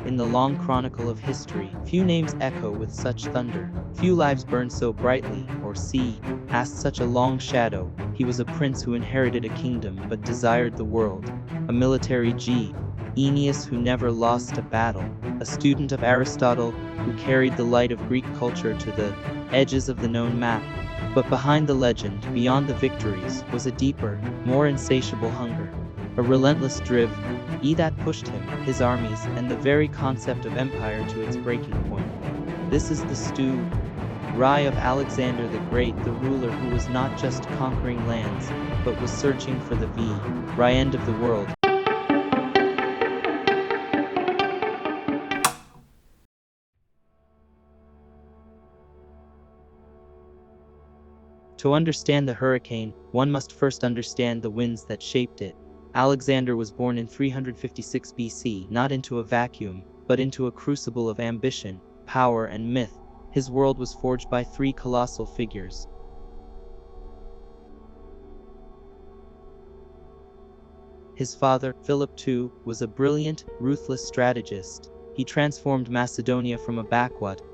in the long chronicle of history, few names echo with such thunder, few lives burn so brightly, or see, cast such a long shadow. He was a prince who inherited a kingdom but desired the world, a military genius who never lost a battle, a student of Aristotle who carried the light of Greek culture to the edges of the known map. But behind the legend, beyond the victories, was a deeper, more insatiable hunger, a relentless drive that pushed him, his armies, and the very concept of empire to its breaking point. This is the story of Alexander the Great, the ruler who was not just conquering lands, but was searching for the very end of the world. To understand the hurricane, one must first understand the winds that shaped it. Alexander was born in 356 BC, not into a vacuum, but into a crucible of ambition, power, and myth. His world was forged by three colossal figures. His father, Philip II, was a brilliant, ruthless strategist. He transformed Macedonia from a backwater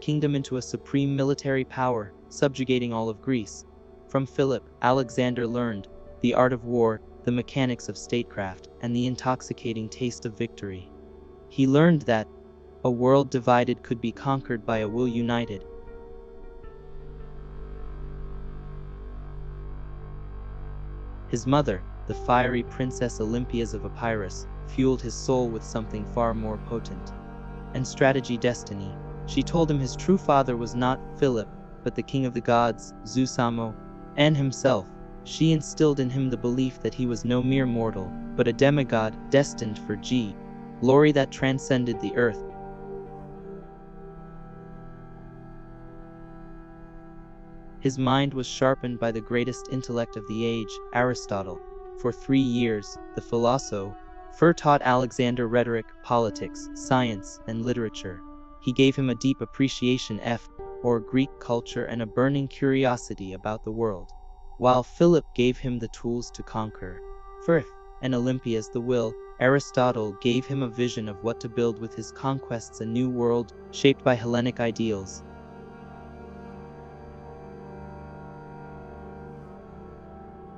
kingdom into a supreme military power, subjugating all of Greece. From Philip, Alexander learned the art of war, the mechanics of statecraft, and the intoxicating taste of victory. He learned that a world divided could be conquered by a will united. His mother, the fiery Princess Olympias of Epirus, fueled his soul with something far more potent. And strategy destiny. She told him his true father was not Philip, but the king of the gods, Zeusamo, and himself. She instilled in him the belief that he was no mere mortal, but a demigod destined for glory that transcended the earth. His mind was sharpened by the greatest intellect of the age, Aristotle. For 3 years, the philosopher taught Alexander rhetoric, politics, science, and literature. He gave him a deep appreciation for Greek culture and a burning curiosity about the world, while Philip gave him the tools to conquer. Firth and Olympias the will, Aristotle gave him a vision of what to build with his conquests, a new world shaped by Hellenic ideals.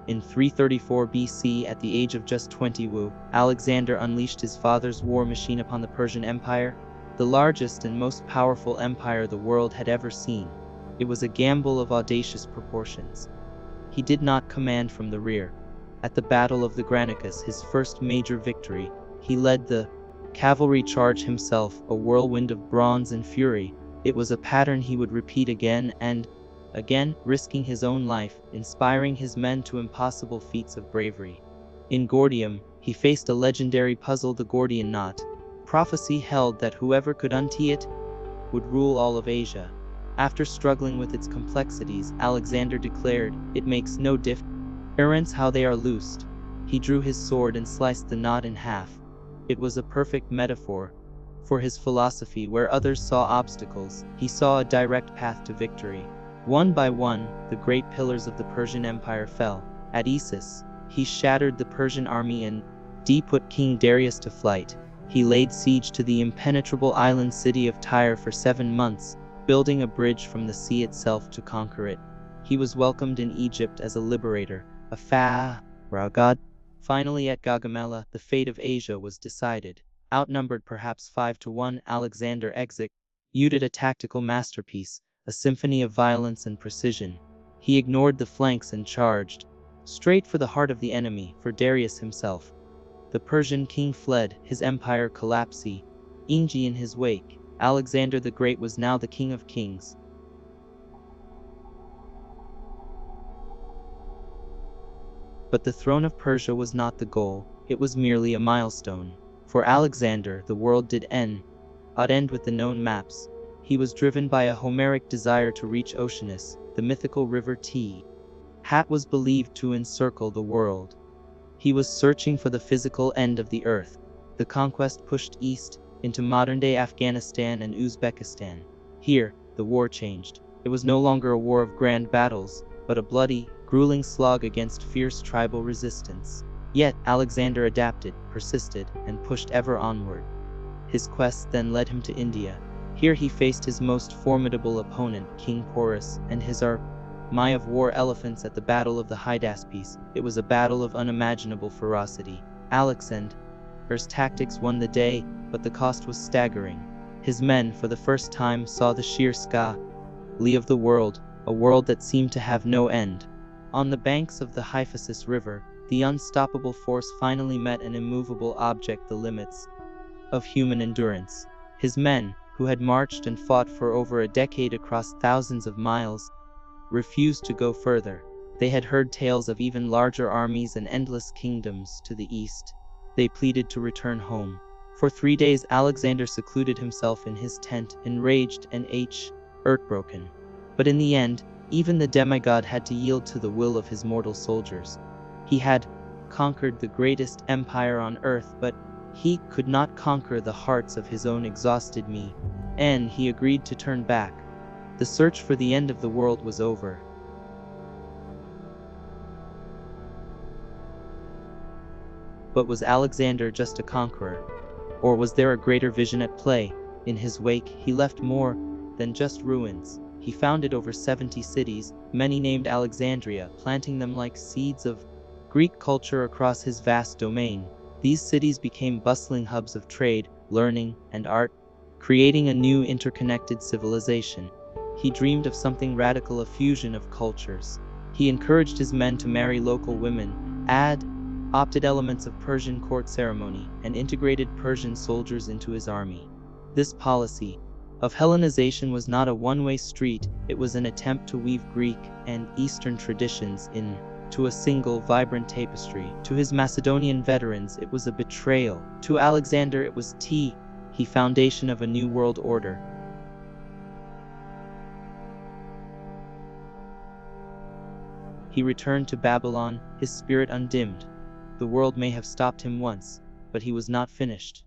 In 334 BC, at the age of just 20, Alexander unleashed his father's war machine upon the Persian Empire, the largest and most powerful empire the world had ever seen. It was a gamble of audacious proportions. He did not command from the rear. At the Battle of the Granicus, his first major victory, he led the cavalry charge himself, a whirlwind of bronze and fury. It was a pattern he would repeat again and again, risking his own life, inspiring his men to impossible feats of bravery. In Gordium, he faced a legendary puzzle, the Gordian knot. Prophecy held that whoever could untie it would rule all of Asia. After struggling with its complexities, Alexander declared, "It makes no difference how they are loosed." He drew his sword and sliced the knot in half. It was a perfect metaphor for his philosophy. Where others saw obstacles, he saw a direct path to victory. One by one, the great pillars of the Persian Empire fell. At Issus, he shattered the Persian army and put King Darius to flight. He laid siege to the impenetrable island city of Tyre for 7 months, building a bridge from the sea itself to conquer it. He was welcomed in Egypt as a liberator, a pharaoh god. Finally at Gaugamela, the fate of Asia was decided. Outnumbered perhaps 5-1, Alexander executed a tactical masterpiece, a symphony of violence and precision. He ignored the flanks and charged straight for the heart of the enemy, for Darius himself. The Persian king fled, his empire collapsing in his wake. Alexander the Great was now the king of kings. But the throne of Persia was not the goal, it was merely a milestone. For Alexander, the world did end with the known maps. He was driven by a Homeric desire to reach Oceanus, the mythical river was believed to encircle the world. He was searching for the physical end of the earth. The conquest pushed east, into modern-day Afghanistan and Uzbekistan. Here, the war changed. It was no longer a war of grand battles, but a bloody, grueling slog against fierce tribal resistance. Yet, Alexander adapted, persisted, and pushed ever onward. His quest then led him to India. Here he faced his most formidable opponent, King Porus, and his army of war elephants at the Battle of the Hydaspes. It was a battle of unimaginable ferocity. Alexander's tactics won the day, but the cost was staggering. His men, for the first time, saw the sheer sky of the world, a world that seemed to have no end. On the banks of the Hyphasis River, the unstoppable force finally met an immovable object, the limits of human endurance. His men, who had marched and fought for over a decade across thousands of miles, refused to go further. They had heard tales of even larger armies and endless kingdoms to the east. They pleaded to return home. For 3 days Alexander secluded himself in his tent, enraged and heartbroken. But in the end, even the demigod had to yield to the will of his mortal soldiers. He had conquered the greatest empire on earth, but he could not conquer the hearts of his own exhausted men, and he agreed to turn back. The search for the end of the world was over. But was Alexander just a conqueror? Or was there a greater vision at play? In his wake, he left more than just ruins. He founded over 70 cities, many named Alexandria, planting them like seeds of Greek culture across his vast domain. These cities became bustling hubs of trade, learning, and art, creating a new interconnected civilization. He dreamed of something radical, a fusion of cultures. He encouraged his men to marry local women, adopted elements of Persian court ceremony, and integrated Persian soldiers into his army. This policy of Hellenization was not a one-way street. It was an attempt to weave Greek and Eastern traditions into a single, vibrant tapestry. To his Macedonian veterans, it was a betrayal. To Alexander, it was the foundation of a new world order. He returned to Babylon, his spirit undimmed. The world may have stopped him once, but he was not finished.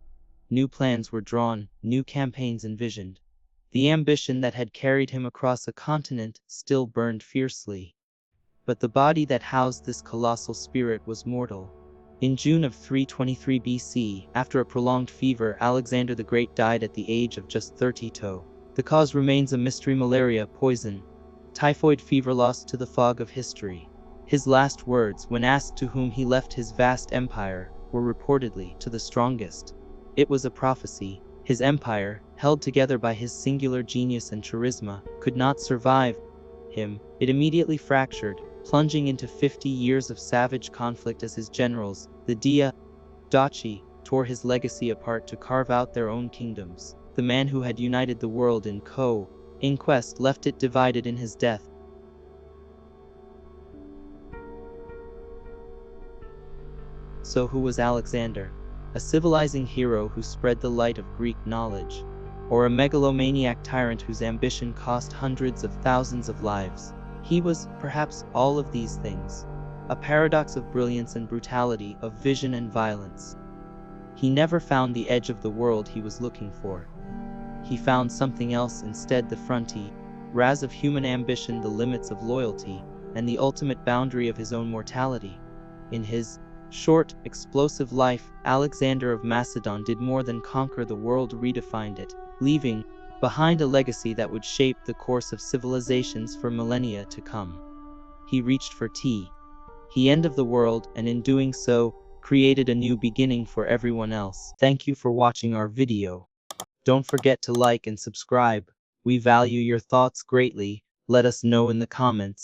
New plans were drawn, new campaigns envisioned. The ambition that had carried him across a continent still burned fiercely. But the body that housed this colossal spirit was mortal. In June of 323 BC, after a prolonged fever, Alexander the Great died at the age of just 32. The cause remains a mystery: malaria, poison, typhoid fever, lost to the fog of history. His last words, when asked to whom he left his vast empire, were reportedly to the strongest. It was a prophecy. His empire, held together by his singular genius and charisma, could not survive him. It immediately fractured, plunging into 50 years of savage conflict as his generals, the Diodorus, tore his legacy apart to carve out their own kingdoms. The man who had united the world in conquest left it divided in his death. So who was Alexander? A civilizing hero who spread the light of Greek knowledge, or a megalomaniac tyrant whose ambition cost hundreds of thousands of lives? He was, perhaps, all of these things. A paradox of brilliance and brutality, of vision and violence. He never found the edge of the world he was looking for. He found something else instead: the frontiers of human ambition, the limits of loyalty, and the ultimate boundary of his own mortality. In his short, explosive life, Alexander of Macedon did more than conquer the world, redefined it, leaving behind a legacy that would shape the course of civilizations for millennia to come. He reached for the end of the world, and in doing so, created a new beginning for everyone else. Thank you for watching our video. Don't forget to like and subscribe. We value your thoughts greatly. Let us know in the comments.